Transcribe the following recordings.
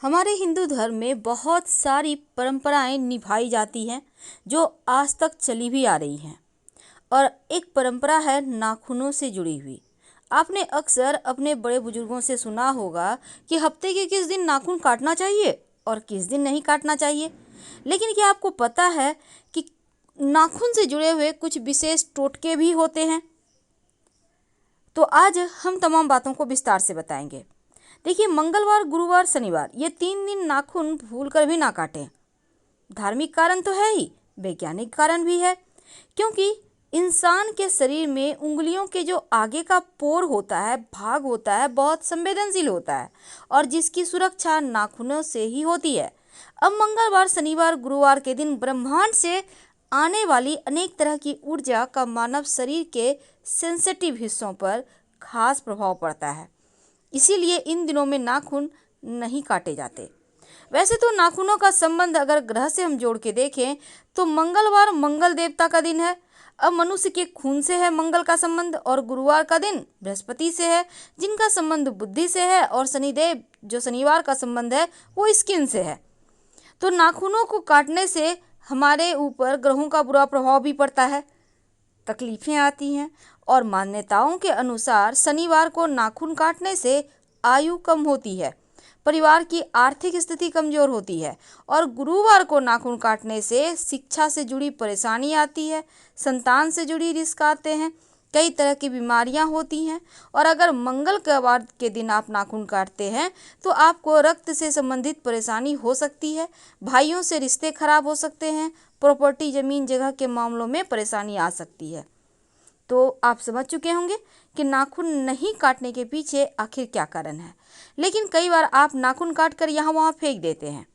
हमारे हिंदू धर्म में बहुत सारी परंपराएं निभाई जाती हैं जो आज तक चली भी आ रही हैं। और एक परंपरा है नाखूनों से जुड़ी हुई। आपने अक्सर अपने बड़े बुजुर्गों से सुना होगा कि हफ्ते के किस दिन नाखून काटना चाहिए और किस दिन नहीं काटना चाहिए। लेकिन क्या आपको पता है कि नाखून से जुड़े हुए कुछ विशेष टोटके भी होते हैं? तो आज हम तमाम बातों को विस्तार से बताएंगे। देखिए, मंगलवार, गुरुवार, शनिवार ये 3 दिन नाखून भूलकर भी ना काटें। धार्मिक कारण तो है ही, वैज्ञानिक कारण भी है, क्योंकि इंसान के शरीर में उंगलियों के जो आगे का पोर होता है, भाग होता है, बहुत संवेदनशील होता है और जिसकी सुरक्षा नाखूनों से ही होती है। अब मंगलवार, शनिवार, गुरुवार के दिन ब्रह्मांड से आने वाली अनेक तरह की ऊर्जा का मानव शरीर के सेंसिटिव हिस्सों पर खास प्रभाव पड़ता है। इसीलिए इन दिनों में नाखून नहीं काटे जाते। वैसे तो नाखूनों का संबंध अगर ग्रह से हम जोड़ के देखें तो मंगलवार मंगल देवता का दिन है। अब मनुष्य के खून से है मंगल का संबंध, और गुरुवार का दिन बृहस्पति से है जिनका संबंध बुद्धि से है, और शनिदेव जो शनिवार का संबंध है वो स्किन से है। तो नाखूनों को काटने से हमारे ऊपर ग्रहों का बुरा प्रभाव भी पड़ता है, तकलीफें आती हैं। और मान्यताओं के अनुसार शनिवार को नाखून काटने से आयु कम होती है, परिवार की आर्थिक स्थिति कमजोर होती है, और गुरुवार को नाखून काटने से शिक्षा से जुड़ी परेशानी आती है, संतान से जुड़ी रिस्क आते हैं, कई तरह की बीमारियां होती हैं। और अगर मंगलवार के दिन आप नाखून काटते हैं तो आपको रक्त से संबंधित परेशानी हो सकती है, भाइयों से रिश्ते खराब हो सकते हैं, प्रॉपर्टी, जमीन जगह के मामलों में परेशानी आ सकती है। तो आप समझ चुके होंगे कि नाखून नहीं काटने के पीछे आखिर क्या कारण है। लेकिन कई बार आप नाखून काट कर यहाँ वहाँ फेंक देते हैं।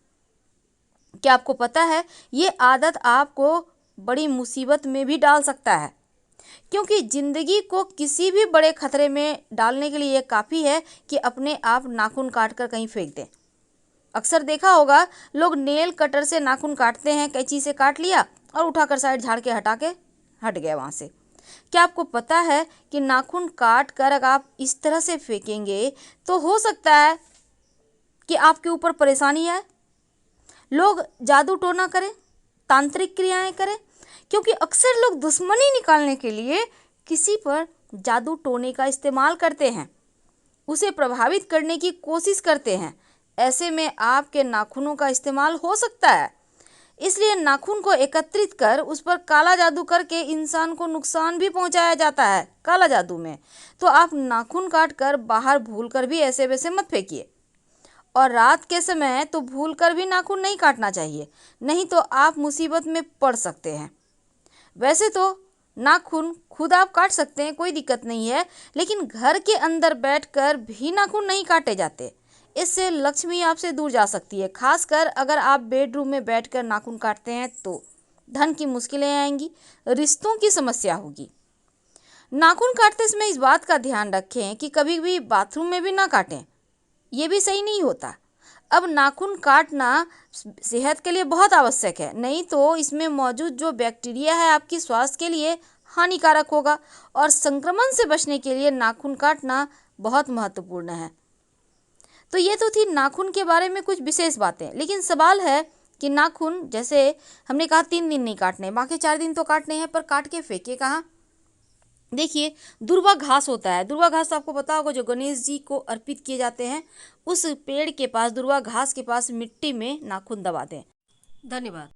क्या आपको पता है ये आदत आपको बड़ी मुसीबत में भी डाल सकता है, क्योंकि जिंदगी को किसी भी बड़े खतरे में डालने के लिए ये काफ़ी है कि अपने आप नाखून काट कर कहीं फेंक दें। अक्सर देखा होगा लोग नेल कटर से नाखून काटते हैं, कैंची से काट लिया और उठाकर साइड झाड़ के हट गए वहाँ से। क्या आपको पता है कि नाखून काट कर अगर आप इस तरह से फेंकेंगे तो हो सकता है कि आपके ऊपर परेशानी आए, लोग जादू टोना करें, तांत्रिक क्रियाएं करें, क्योंकि अक्सर लोग दुश्मनी निकालने के लिए किसी पर जादू टोने का इस्तेमाल करते हैं, उसे प्रभावित करने की कोशिश करते हैं। ऐसे में आपके नाखूनों का इस्तेमाल हो सकता है। इसलिए नाखून को एकत्रित कर उस पर काला जादू करके इंसान को नुकसान भी पहुंचाया जाता है काला जादू में। तो आप नाखून काट कर बाहर भूल कर भी ऐसे वैसे मत फेंकिए, और रात के समय तो भूल कर भी नाखून नहीं काटना चाहिए, नहीं तो आप मुसीबत में पड़ सकते हैं। वैसे तो नाखून खुद आप काट सकते हैं, कोई दिक्कत नहीं है, लेकिन घर के अंदर बैठकर भी नाखून नहीं काटे जाते। इससे लक्ष्मी आपसे दूर जा सकती है। खासकर अगर आप बेडरूम में बैठकर नाखून काटते हैं तो धन की मुश्किलें आएंगी, रिश्तों की समस्या होगी। नाखून काटते समय इस बात का ध्यान रखें कि कभी भी बाथरूम में भी ना काटें, ये भी सही नहीं होता। अब नाखून काटना सेहत के लिए बहुत आवश्यक है, नहीं तो इसमें मौजूद जो बैक्टीरिया है आपकी स्वास्थ्य के लिए हानिकारक होगा, और संक्रमण से बचने के लिए नाखून काटना बहुत महत्वपूर्ण है। तो ये तो थी नाखून के बारे में कुछ विशेष बातें। लेकिन सवाल है कि नाखून, जैसे हमने कहा 3 दिन नहीं काटने, बाकी 4 दिन तो काटने हैं, पर काट के फेंके कहाँ? देखिए, दुर्वा घास होता है। दुर्वा घास आपको पता होगा, जो गणेश जी को अर्पित किए जाते हैं, उस पेड़ के पास, दुर्वा घास के पास मिट्टी में नाखून दबा दें। धन्यवाद।